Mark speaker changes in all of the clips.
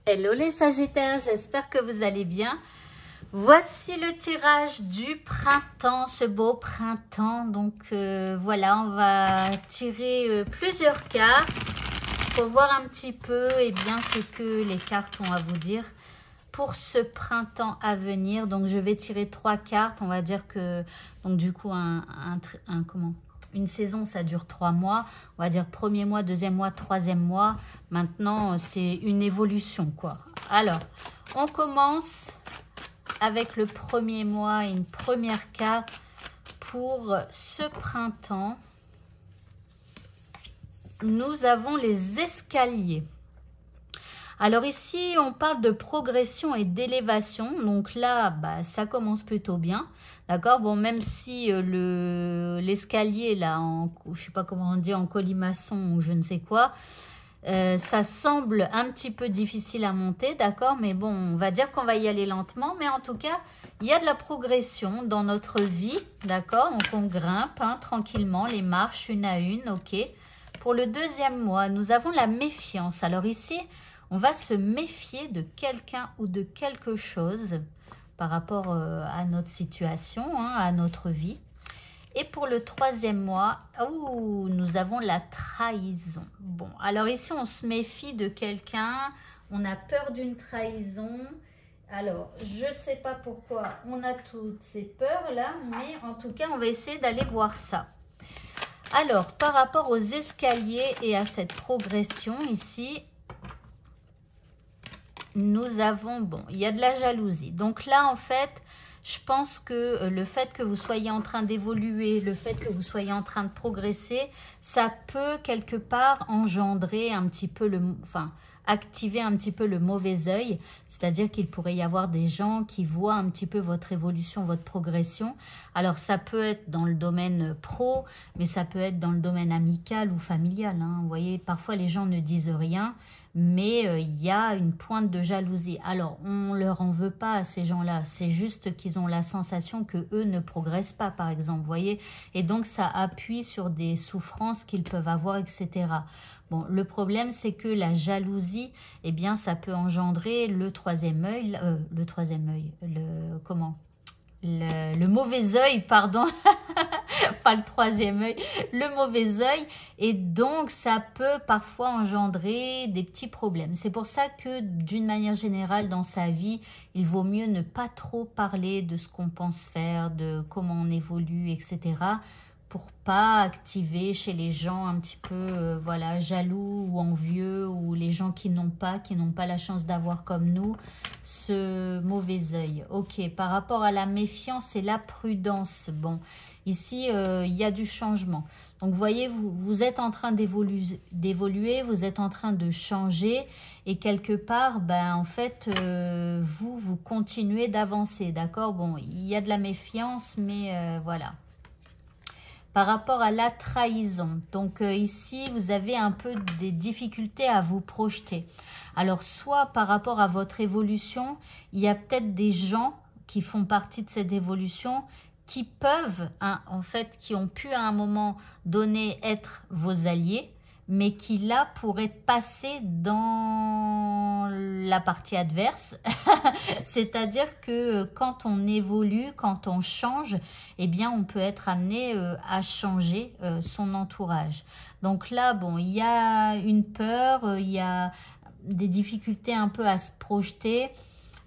Speaker 1: Hello les Sagittaires, j'espère que vous allez bien. Voici le tirage du printemps, ce beau printemps. Donc voilà, on va tirer plusieurs cartes pour voir un petit peu bien, ce que les cartes ont à vous dire pour ce printemps à venir. Donc je vais tirer 3 cartes, on va dire que donc du coup une saison, ça dure 3 mois. On va dire premier mois, deuxième mois, troisième mois. Maintenant, c'est une évolution, quoi. Alors, on commence avec le premier mois, une première carte pour ce printemps. Nous avons les escaliers. Alors ici, on parle de progression et d'élévation. Donc là, ça commence plutôt bien. D'accord? Bon, même si l'escalier, là, je sais pas comment on dit, en colimaçon ou je ne sais quoi, ça semble un petit peu difficile à monter, d'accord? Mais bon, on va dire qu'on va y aller lentement. Mais en tout cas, il y a de la progression dans notre vie, d'accord? Donc on grimpe tranquillement les marches une à une, ok? Pour le deuxième mois, nous avons la méfiance. Alors ici, on va se méfier de quelqu'un ou de quelque chose par rapport à notre situation, à notre vie. Et pour le troisième mois, nous avons la trahison. Bon, alors ici, on se méfie de quelqu'un, on a peur d'une trahison. Alors, je ne sais pas pourquoi on a toutes ces peurs-là, mais en tout cas, on va essayer d'aller voir ça. Alors, par rapport aux escaliers et à cette progression ici, nous avons, bon, il y a de la jalousie. Donc là, en fait, je pense que le fait que vous soyez en train d'évoluer, le fait que vous soyez en train de progresser, ça peut quelque part engendrer un petit peu activer un petit peu le mauvais œil. C'est-à-dire qu'il pourrait y avoir des gens qui voient un petit peu votre évolution, votre progression. Alors, ça peut être dans le domaine pro, mais ça peut être dans le domaine amical ou familial. Vous voyez, parfois les gens ne disent rien, mais il y a une pointe de jalousie. Alors, on ne leur en veut pas à ces gens-là. C'est juste qu'ils ont la sensation qu'eux ne progressent pas, par exemple, vous voyez. Et donc, ça appuie sur des souffrances qu'ils peuvent avoir, etc. Bon, le problème, c'est que la jalousie, eh bien, ça peut engendrer le troisième œil, le mauvais œil, pardon, pas le troisième œil, le mauvais œil, et donc ça peut parfois engendrer des petits problèmes. C'est pour ça que d'une manière générale dans sa vie, il vaut mieux ne pas trop parler de ce qu'on pense faire, de comment on évolue, etc., pour pas activer chez les gens un petit peu voilà, jaloux ou envieux, ou les gens qui n'ont pas la chance d'avoir comme nous ce mauvais œil. Ok, par rapport à la méfiance et la prudence, bon, ici il y a du changement. Donc vous voyez, vous êtes en train d'évoluer, vous êtes en train de changer, et quelque part, en fait, vous continuez d'avancer, d'accord? Bon, il y a de la méfiance, mais voilà. Par rapport à la trahison, donc ici, vous avez un peu des difficultés à vous projeter. Alors, soit par rapport à votre évolution, il y a peut-être des gens qui font partie de cette évolution qui peuvent, en fait, qui ont pu à un moment donné être vos alliés, mais qui là pourraient passer dans la partie adverse. C'est-à-dire que quand on évolue, quand on change, eh bien on peut être amené à changer son entourage. Donc là, bon, il y a une peur, il y a des difficultés un peu à se projeter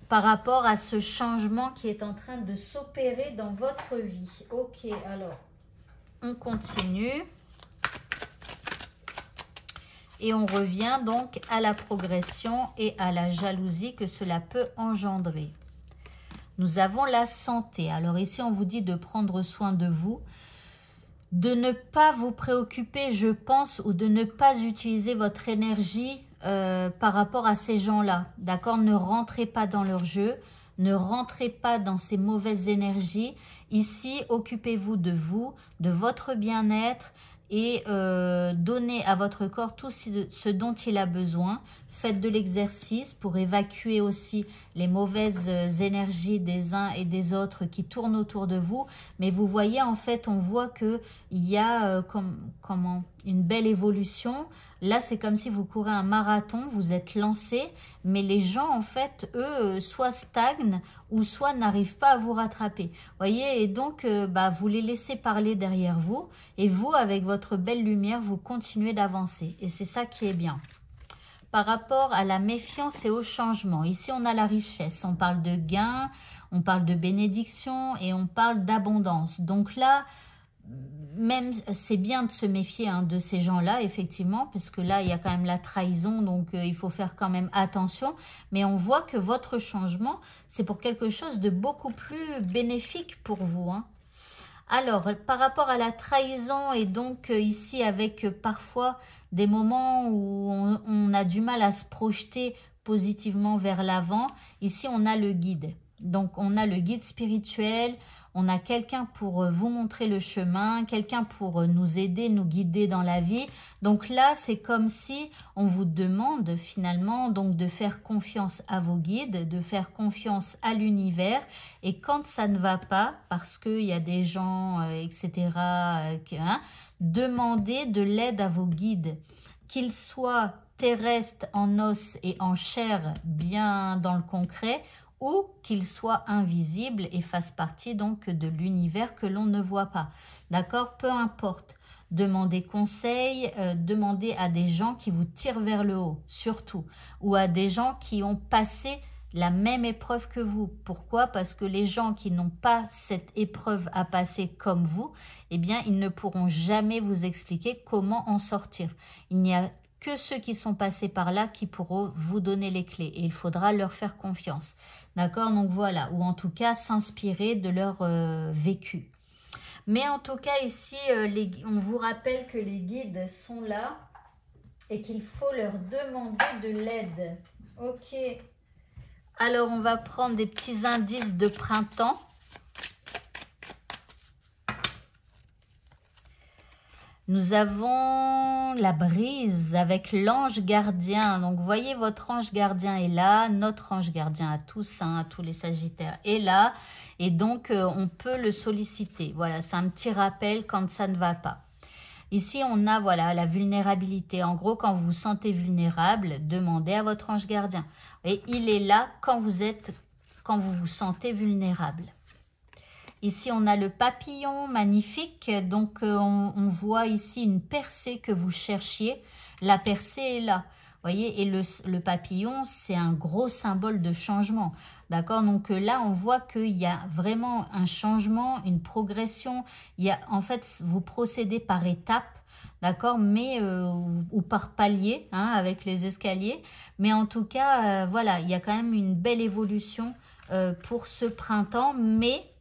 Speaker 1: par rapport à ce changement qui est en train de s'opérer dans votre vie. Ok, alors, on continue. Et on revient donc à la progression et à la jalousie que cela peut engendrer. Nous avons la santé. Alors ici, on vous dit de prendre soin de vous, de ne pas vous préoccuper, je pense, ou de ne pas utiliser votre énergie par rapport à ces gens-là. D'accord? Ne rentrez pas dans leur jeu, ne rentrez pas dans ces mauvaises énergies. Ici, occupez-vous, de votre bien-être, et donnez à votre corps tout ce dont il a besoin. faites de l'exercice pour évacuer aussi les mauvaises énergies des uns et des autres qui tournent autour de vous. Mais vous voyez, en fait, on voit qu'il y a une belle évolution. Là, c'est comme si vous courez un marathon, vous êtes lancé, mais les gens, en fait, eux, soit stagnent ou soit n'arrivent pas à vous rattraper. Voyez, et donc, vous les laissez parler derrière vous et vous, avec votre belle lumière, vous continuez d'avancer. Et c'est ça qui est bien. Par rapport à la méfiance et au changement, ici, on a la richesse. On parle de gain, on parle de bénédiction et on parle d'abondance. Donc là, même c'est bien de se méfier de ces gens-là, effectivement, parce que là, il y a quand même la trahison, donc il faut faire quand même attention. Mais on voit que votre changement, c'est pour quelque chose de beaucoup plus bénéfique pour vous. Alors, par rapport à la trahison, et donc ici avec parfois des moments où on a du mal à se projeter positivement vers l'avant, ici on a le guide. Donc, on a le guide spirituel, on a quelqu'un pour vous montrer le chemin, quelqu'un pour nous aider, nous guider dans la vie. Donc là, c'est comme si on vous demande finalement donc de faire confiance à vos guides, de faire confiance à l'univers. Et quand ça ne va pas, parce qu'il y a des gens, etc., demandez de l'aide à vos guides, qu'ils soient terrestres en os et en chair, bien dans le concret, ou qu'il soit invisible et fasse partie donc de l'univers que l'on ne voit pas. D'accord? Peu importe. Demandez conseil, demandez à des gens qui vous tirent vers le haut, surtout. Ou à des gens qui ont passé la même épreuve que vous. Pourquoi? Parce que les gens qui n'ont pas cette épreuve à passer comme vous, eh bien, ils ne pourront jamais vous expliquer comment en sortir. Il n'y a que ceux qui sont passés par là qui pourront vous donner les clés. Et il faudra leur faire confiance. D'accord? Donc voilà. Ou en tout cas, s'inspirer de leur vécu. Mais en tout cas, ici, on vous rappelle que les guides sont là et qu'il faut leur demander de l'aide. Ok. Alors, on va prendre des petits indices de printemps. Nous avons la brise avec l'ange gardien. Donc, vous voyez, votre ange gardien est là. Notre ange gardien à tous, à tous les sagittaires est là. Et donc, on peut le solliciter. Voilà, c'est un petit rappel quand ça ne va pas. Ici, on a voilà la vulnérabilité. En gros, quand vous vous sentez vulnérable, demandez à votre ange gardien. Et il est là quand vous vous sentez vulnérable. Ici, on a le papillon magnifique. Donc, on voit ici une percée que vous cherchiez. La percée est là. Voyez, et le papillon, c'est un gros symbole de changement. D'accord? Donc là, on voit qu'il y a vraiment un changement, une progression. En fait, vous procédez par étapes. D'accord? Mais, ou par palier, avec les escaliers. Mais en tout cas, voilà, il y a quand même une belle évolution pour ce printemps. Mais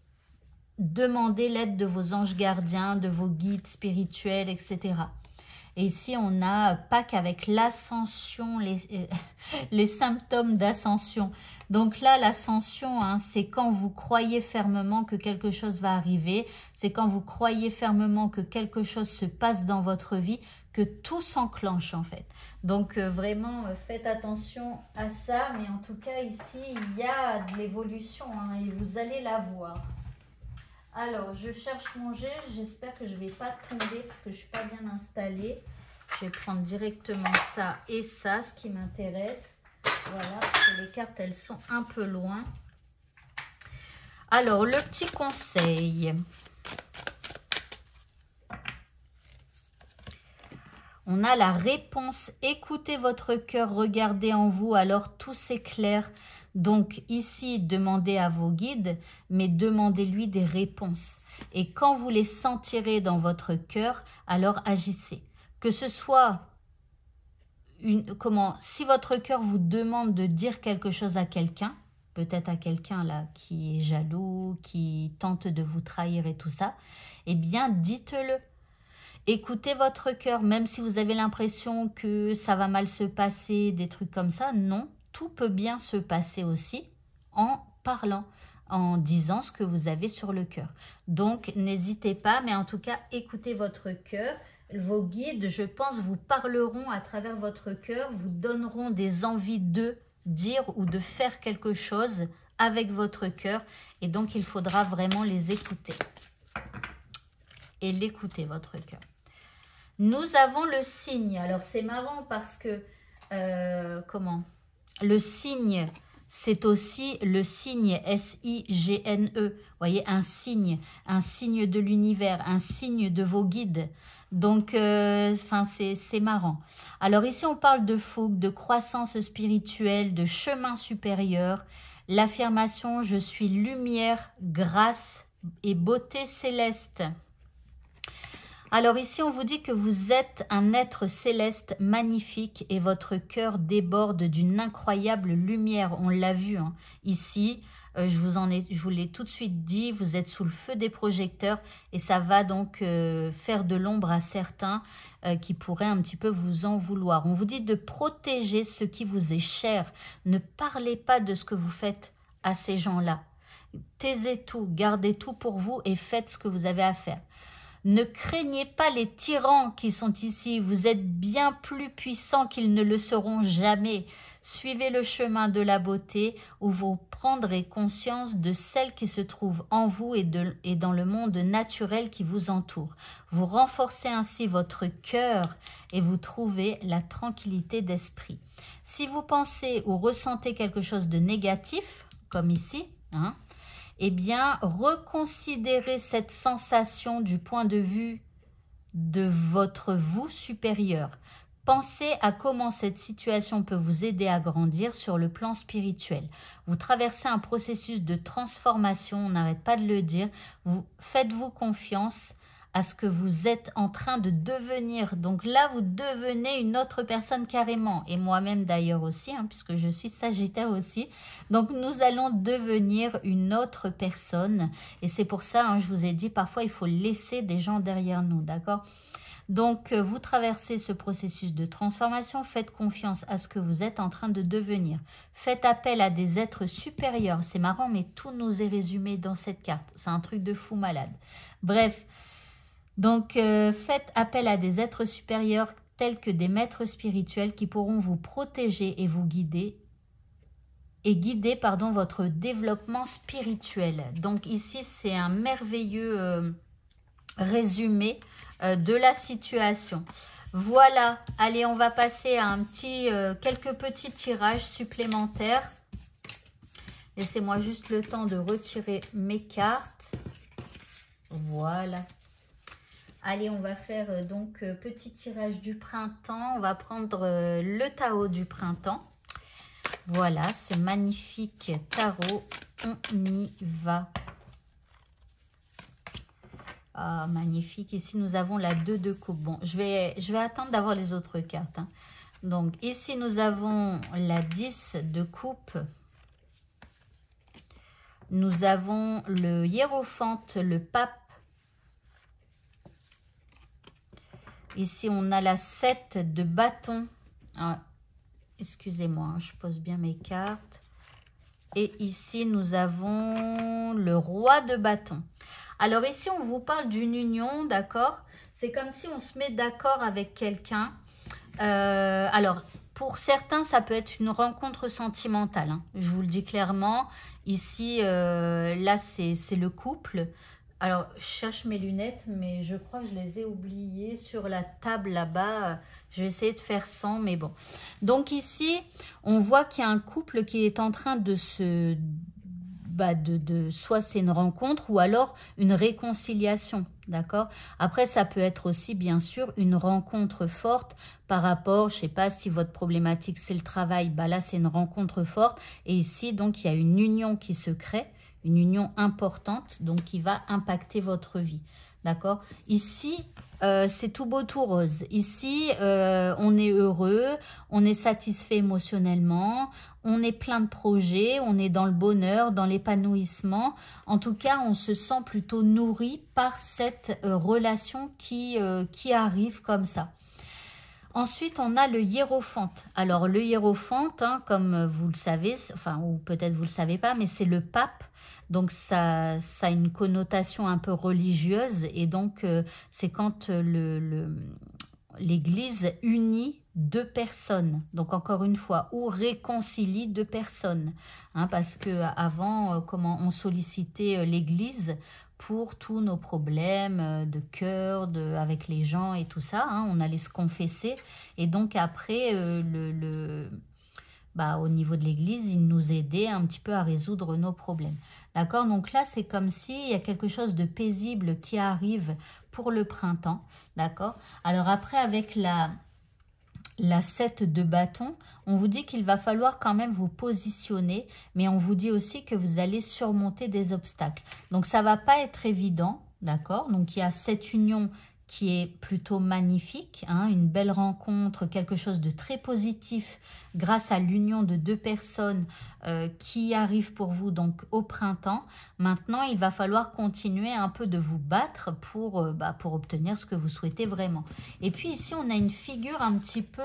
Speaker 1: demandez l'aide de vos anges gardiens, de vos guides spirituels, etc. Et ici, on a Pâques avec l'ascension, les symptômes d'ascension. Donc là, l'ascension, c'est quand vous croyez fermement que quelque chose va arriver. C'est quand vous croyez fermement que quelque chose se passe dans votre vie, que tout s'enclenche en fait. Donc vraiment, faites attention à ça. Mais en tout cas, ici, il y a de l'évolution et vous allez la voir. Alors, je cherche mon gel. J'espère que je ne vais pas tomber parce que je ne suis pas bien installée. Je vais prendre directement ça et ça, ce qui m'intéresse. Voilà, parce que les cartes, elles sont un peu loin. Alors, le petit conseil. On a la réponse. Écoutez votre cœur, regardez en vous, alors tout s'éclaire. Donc ici, demandez à vos guides, mais demandez-lui des réponses. Et quand vous les sentirez dans votre cœur, alors agissez. Que ce soit, si votre cœur vous demande de dire quelque chose à quelqu'un, peut-être à quelqu'un là qui est jaloux, qui tente de vous trahir et tout ça, eh bien dites-le. Écoutez votre cœur, même si vous avez l'impression que ça va mal se passer, des trucs comme ça, non. Tout peut bien se passer aussi en parlant, en disant ce que vous avez sur le cœur. Donc, n'hésitez pas, mais en tout cas, écoutez votre cœur. vos guides, je pense, vous parleront à travers votre cœur, vous donneront des envies de dire ou de faire quelque chose avec votre cœur. Et donc, il faudra vraiment les écouter. Et l'écouter, votre cœur. Nous avons le signe. Alors, c'est marrant parce que, le signe, c'est aussi le signe S-I-G-N-E. Vous voyez, un signe de l'univers, un signe de vos guides. Donc, c'est marrant. Alors ici, on parle de fougue, de croissance spirituelle, de chemin supérieur. L'affirmation « Je suis lumière, grâce et beauté céleste ». Alors ici, on vous dit que vous êtes un être céleste magnifique et votre cœur déborde d'une incroyable lumière. On l'a vu hein. Ici. Je vous l'ai tout de suite dit, vous êtes sous le feu des projecteurs et ça va donc faire de l'ombre à certains qui pourraient un petit peu vous en vouloir. On vous dit de protéger ce qui vous est cher. Ne parlez pas de ce que vous faites à ces gens-là. Taisez tout, gardez tout pour vous et faites ce que vous avez à faire. Ne craignez pas les tyrans qui sont ici. Vous êtes bien plus puissants qu'ils ne le seront jamais. Suivez le chemin de la beauté où vous prendrez conscience de celle qui se trouve en vous et dans le monde naturel qui vous entoure. Vous renforcez ainsi votre cœur et vous trouvez la tranquillité d'esprit. Si vous pensez ou ressentez quelque chose de négatif, comme ici, hein, eh bien, reconsidérez cette sensation du point de vue de votre vous supérieur. Pensez à comment cette situation peut vous aider à grandir sur le plan spirituel. Vous traversez un processus de transformation, on n'arrête pas de le dire. Faites-vous confiance à ce que vous êtes en train de devenir. Donc là, vous devenez une autre personne carrément. Et moi-même d'ailleurs aussi, hein, puisque je suis Sagittaire aussi. Donc nous allons devenir une autre personne. Et c'est pour ça, hein, je vous ai dit, parfois il faut laisser des gens derrière nous, d'accord ? Donc, vous traversez ce processus de transformation, faites confiance à ce que vous êtes en train de devenir. Faites appel à des êtres supérieurs. C'est marrant, mais tout nous est résumé dans cette carte. C'est un truc de fou malade. Bref, donc faites appel à des êtres supérieurs tels que des maîtres spirituels qui pourront vous protéger et vous guider. Et guider, votre développement spirituel. Donc ici, c'est un merveilleux résumé de la situation. Voilà, allez, on va passer à quelques petits tirages supplémentaires. Laissez-moi juste le temps de retirer mes cartes. Voilà. Allez, on va faire donc petit tirage du printemps. On va prendre le tarot du printemps. Voilà, ce magnifique tarot. On y va. Ah, magnifique. Ici, nous avons la 2 de coupe. Bon, je vais attendre d'avoir les autres cartes. Hein. Donc, ici, nous avons la 10 de coupe. Nous avons le hiérophante, le pape. Ici, on a la 7 de bâton. Ah, excusez-moi, je pose bien mes cartes. Et ici, nous avons le roi de bâton. Alors ici, on vous parle d'une union, d'accord? C'est comme si on se met d'accord avec quelqu'un. Alors, pour certains, ça peut être une rencontre sentimentale. Hein. Je vous le dis clairement. Ici, là, c'est le couple. Alors, je cherche mes lunettes, mais je crois que je les ai oubliées sur la table là-bas. Je vais essayer de faire sans, mais bon. Donc ici, on voit qu'il y a un couple qui est en train de se... soit c'est une rencontre ou alors une réconciliation, d'accord? Après, ça peut être aussi, bien sûr, une rencontre forte par rapport, je sais pas si votre problématique, c'est le travail, là, c'est une rencontre forte. Et ici, donc, il y a une union qui se crée, une union importante, donc qui va impacter votre vie, d'accord? Ici, c'est tout beau, tout rose. Ici, on est heureux, on est satisfait émotionnellement, on est plein de projets, on est dans le bonheur, dans l'épanouissement. En tout cas, on se sent plutôt nourri par cette relation qui arrive comme ça. Ensuite, on a le hiérophante. Alors, le hiérophante, hein, comme vous le savez, enfin, ou peut-être vous ne le savez pas, mais c'est le pape. Donc, ça a une connotation un peu religieuse. Et donc, c'est quand l'Église unit deux personnes. Donc, encore une fois, ou réconcilie deux personnes. Hein, parce qu'avant, comment on sollicitait l'Église pour tous nos problèmes de cœur, avec les gens et tout ça. Hein, on allait se confesser. Et donc après, au niveau de l'église, il nous aidait un petit peu à résoudre nos problèmes. D'accord? Donc là, c'est comme s'il y a quelque chose de paisible qui arrive pour le printemps. D'accord? Alors après, avec la 7 de bâton, on vous dit qu'il va falloir quand même vous positionner, mais on vous dit aussi que vous allez surmonter des obstacles. Donc, ça ne va pas être évident, d'accord? Donc, il y a cette union qui est plutôt magnifique, hein, une belle rencontre, quelque chose de très positif grâce à l'union de deux personnes qui arrivent pour vous donc au printemps. Maintenant, il va falloir continuer un peu de vous battre pour obtenir ce que vous souhaitez vraiment. Et puis ici, on a une figure un petit peu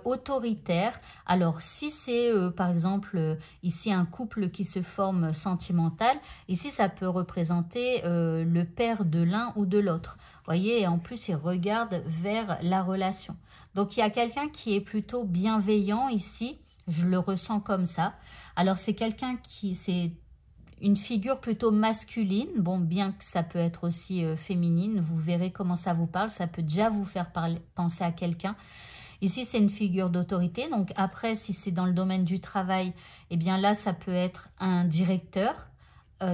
Speaker 1: autoritaire. Alors, si c'est par exemple ici un couple qui se forme sentimental, ici ça peut représenter le père de l'un ou de l'autre. Voyez, et en plus, il regarde vers la relation. Donc, il y a quelqu'un qui est plutôt bienveillant ici. Je le ressens comme ça. Alors, c'est quelqu'un c'est une figure plutôt masculine. Bon, bien que ça peut être aussi féminine. Vous verrez comment ça vous parle. Ça peut déjà vous faire penser à quelqu'un. Ici, c'est une figure d'autorité. Donc, après, si c'est dans le domaine du travail, eh bien là, ça peut être un directeur.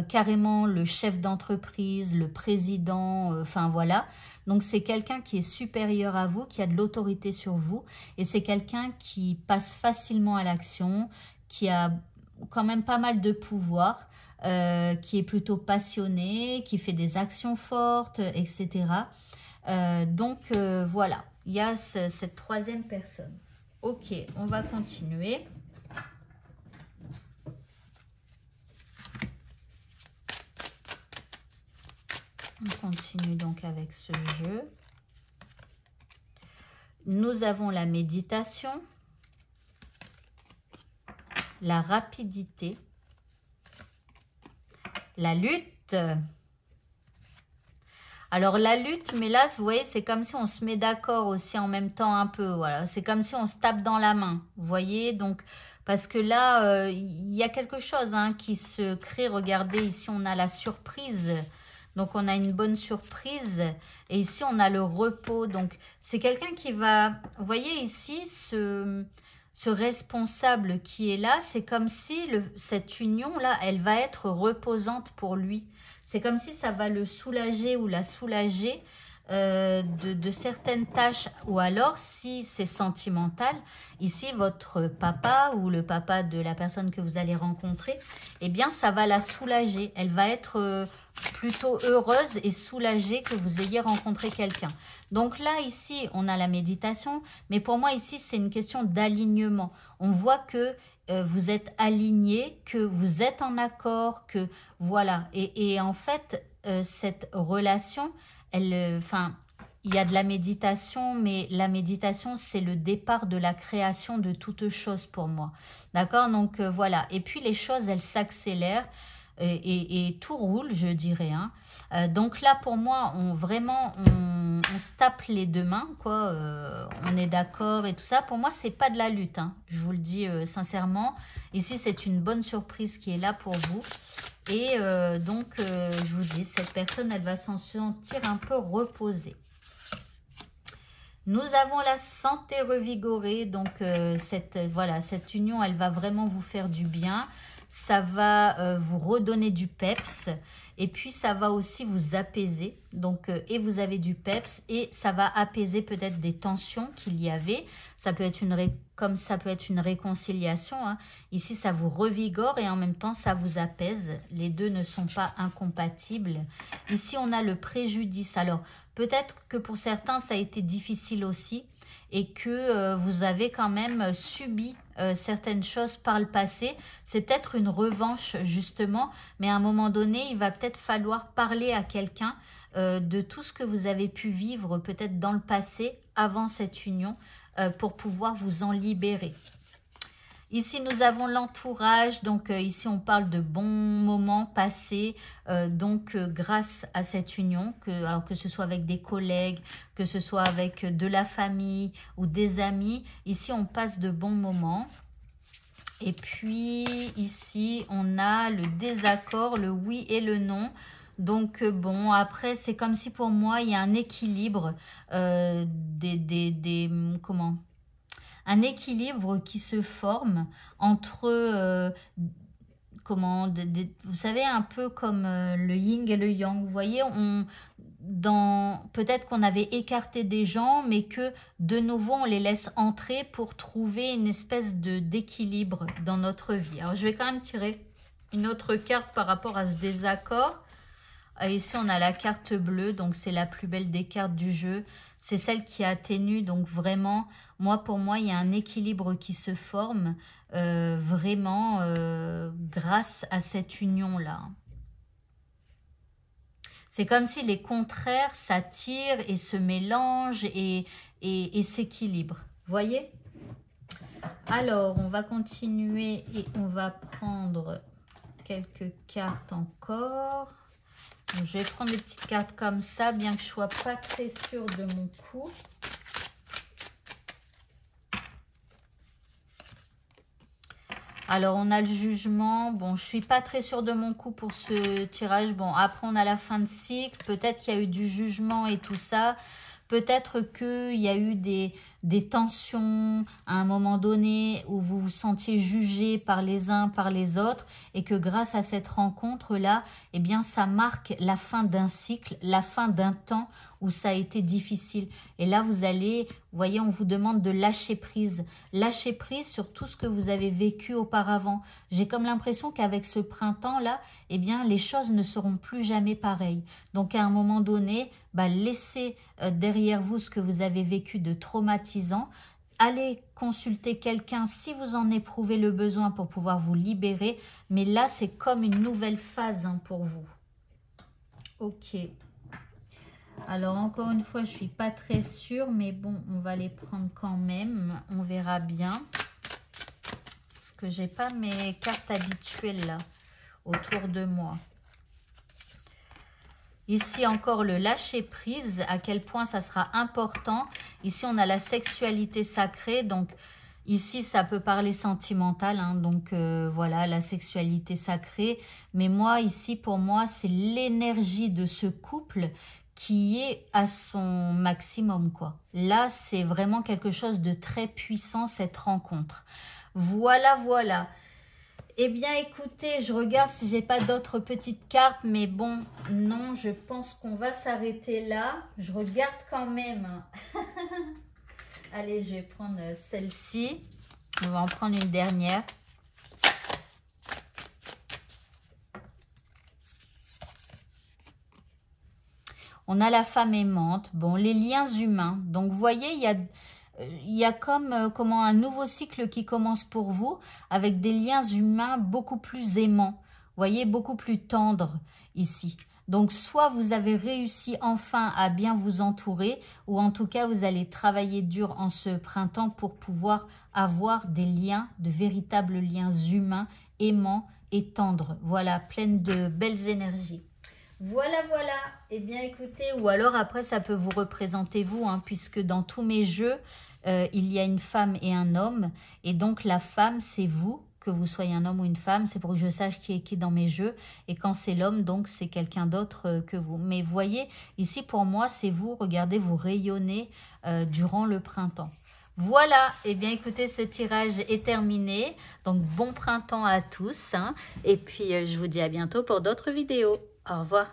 Speaker 1: Carrément le chef d'entreprise, le président, enfin voilà. Donc c'est quelqu'un qui est supérieur à vous, qui a de l'autorité sur vous et c'est quelqu'un qui passe facilement à l'action, qui a quand même pas mal de pouvoir, qui est plutôt passionné, qui fait des actions fortes, etc. Voilà, il y a cette troisième personne. Ok, on va continuer. On continue donc avec ce jeu. Nous avons la méditation, la rapidité, la lutte. Alors la lutte, mais là, vous voyez, c'est comme si on se met d'accord aussi en même temps un peu. Voilà, c'est comme si on se tape dans la main. Vous voyez, donc parce que là, il y a quelque chose hein, qui se crée. Regardez, ici, on a la surprise. Donc, on a une bonne surprise. Et ici, on a le repos. Donc, c'est quelqu'un qui va... Vous voyez ici, ce responsable qui est là, c'est comme si cette union-là, elle va être reposante pour lui. C'est comme si ça va le soulager ou la soulager de certaines tâches. Ou alors, si c'est sentimental, ici, votre papa ou le papa de la personne que vous allez rencontrer, eh bien, ça va la soulager. Elle va être... plutôt heureuse et soulagée que vous ayez rencontré quelqu'un. Donc là, ici, on a la méditation, mais pour moi, ici, c'est une question d'alignement. On voit que vous êtes aligné, que vous êtes en accord, que voilà. Et en fait, cette relation, il y a de la méditation, mais la méditation, c'est le départ de la création de toute chose pour moi. D'accord? Donc, voilà. Et puis, les choses, elles s'accélèrent. Et tout roule, je dirais. Hein. Donc là, pour moi, on se tape les deux mains, quoi. On est d'accord et tout ça. Pour moi, c'est pas de la lutte. Hein. Je vous le dis sincèrement. Ici, c'est une bonne surprise qui est là pour vous. Et je vous dis, cette personne, elle va s'en sentir un peu reposée. Nous avons la santé revigorée. Donc, cette union, elle va vraiment vous faire du bien. Ça va vous redonner du peps et puis ça va aussi vous apaiser. Donc, et vous avez du peps et ça va apaiser peut-être des tensions qu'il y avait. Ça peut être comme ça peut être une réconciliation. Hein. Ici, ça vous revigore et en même temps, ça vous apaise. Les deux ne sont pas incompatibles. Ici, on a le préjudice. Alors, peut-être que pour certains, ça a été difficile aussi et que vous avez quand même subi certaines choses par le passé. C'est peut-être une revanche justement, mais à un moment donné, il va peut-être falloir parler à quelqu'un de tout ce que vous avez pu vivre peut-être dans le passé, avant cette union, pour pouvoir vous en libérer. Ici, nous avons l'entourage, donc ici, on parle de bons moments passés, grâce à cette union, alors que ce soit avec des collègues, que ce soit avec de la famille ou des amis, ici, on passe de bons moments. Et puis, ici, on a le désaccord, le oui et le non. Donc, bon, après, c'est comme si pour moi, il y a un équilibre un équilibre qui se forme entre, vous savez, un peu comme le yin et le yang. Vous voyez, peut-être qu'on avait écarté des gens, mais que de nouveau, on les laisse entrer pour trouver une espèce d'équilibre dans notre vie. Alors, je vais quand même tirer une autre carte par rapport à ce désaccord. Ici, on a la carte bleue, donc c'est la plus belle des cartes du jeu. C'est celle qui atténue, donc vraiment, pour moi, il y a un équilibre qui se forme vraiment grâce à cette union-là. C'est comme si les contraires s'attirent et se mélangent et s'équilibrent. Voyez? Alors, on va continuer et on va prendre quelques cartes encore. Donc, je vais prendre des petites cartes comme ça, bien que je ne sois pas très sûre de mon coup. Alors, on a le jugement. Bon, je ne suis pas très sûre de mon coup pour ce tirage. Bon, après, on a la fin de cycle. Peut-être qu'il y a eu du jugement et tout ça. Peut-être qu'il y a eu des tensions à un moment donné où vous vous sentiez jugé par les uns, par les autres et que grâce à cette rencontre-là, eh bien, ça marque la fin d'un cycle, la fin d'un temps où ça a été difficile. Et là, vous allez, vous voyez, on vous demande de lâcher prise. Lâcher prise sur tout ce que vous avez vécu auparavant. J'ai comme l'impression qu'avec ce printemps-là, eh bien, les choses ne seront plus jamais pareilles. Donc, à un moment donné, laissez derrière vous ce que vous avez vécu de traumatisant. Allez consulter quelqu'un si vous en éprouvez le besoin pour pouvoir vous libérer. Mais là, c'est comme une nouvelle phase pour vous. Ok. Alors, encore une fois, je ne suis pas très sûre, mais bon, on va les prendre quand même. On verra bien. Parce que je n'ai pas mes cartes habituelles là, autour de moi. Ici, encore le lâcher-prise, à quel point ça sera important. Ici, on a la sexualité sacrée, donc ici, ça peut parler sentimental, donc voilà, la sexualité sacrée. Mais moi, ici, pour moi, c'est l'énergie de ce couple qui est à son maximum, quoi. Là, c'est vraiment quelque chose de très puissant, cette rencontre. Voilà, voilà. Eh bien, écoutez, je regarde si j'ai pas d'autres petites cartes, mais bon, non, je pense qu'on va s'arrêter là. Je regarde quand même. Allez, je vais prendre celle-ci. On va en prendre une dernière. On a la femme aimante. Bon, les liens humains. Donc, vous voyez, il y a comme un nouveau cycle qui commence pour vous avec des liens humains beaucoup plus aimants. Vous voyez, beaucoup plus tendres ici. Donc, soit vous avez réussi enfin à bien vous entourer ou en tout cas, vous allez travailler dur en ce printemps pour pouvoir avoir des liens, de véritables liens humains, aimants et tendres. Voilà, pleines de belles énergies. Voilà, voilà. Eh bien, écoutez, ou alors après, ça peut vous représenter vous, puisque dans tous mes jeux, il y a une femme et un homme. Et donc, la femme, c'est vous, que vous soyez un homme ou une femme. C'est pour que je sache qui est qui dans mes jeux. Et quand c'est l'homme, donc, c'est quelqu'un d'autre que vous. Mais vous voyez, ici, pour moi, c'est vous. Regardez, vous rayonnez durant le printemps. Voilà, eh bien écoutez, ce tirage est terminé. Donc, bon printemps à tous. Et puis, je vous dis à bientôt pour d'autres vidéos. Au revoir.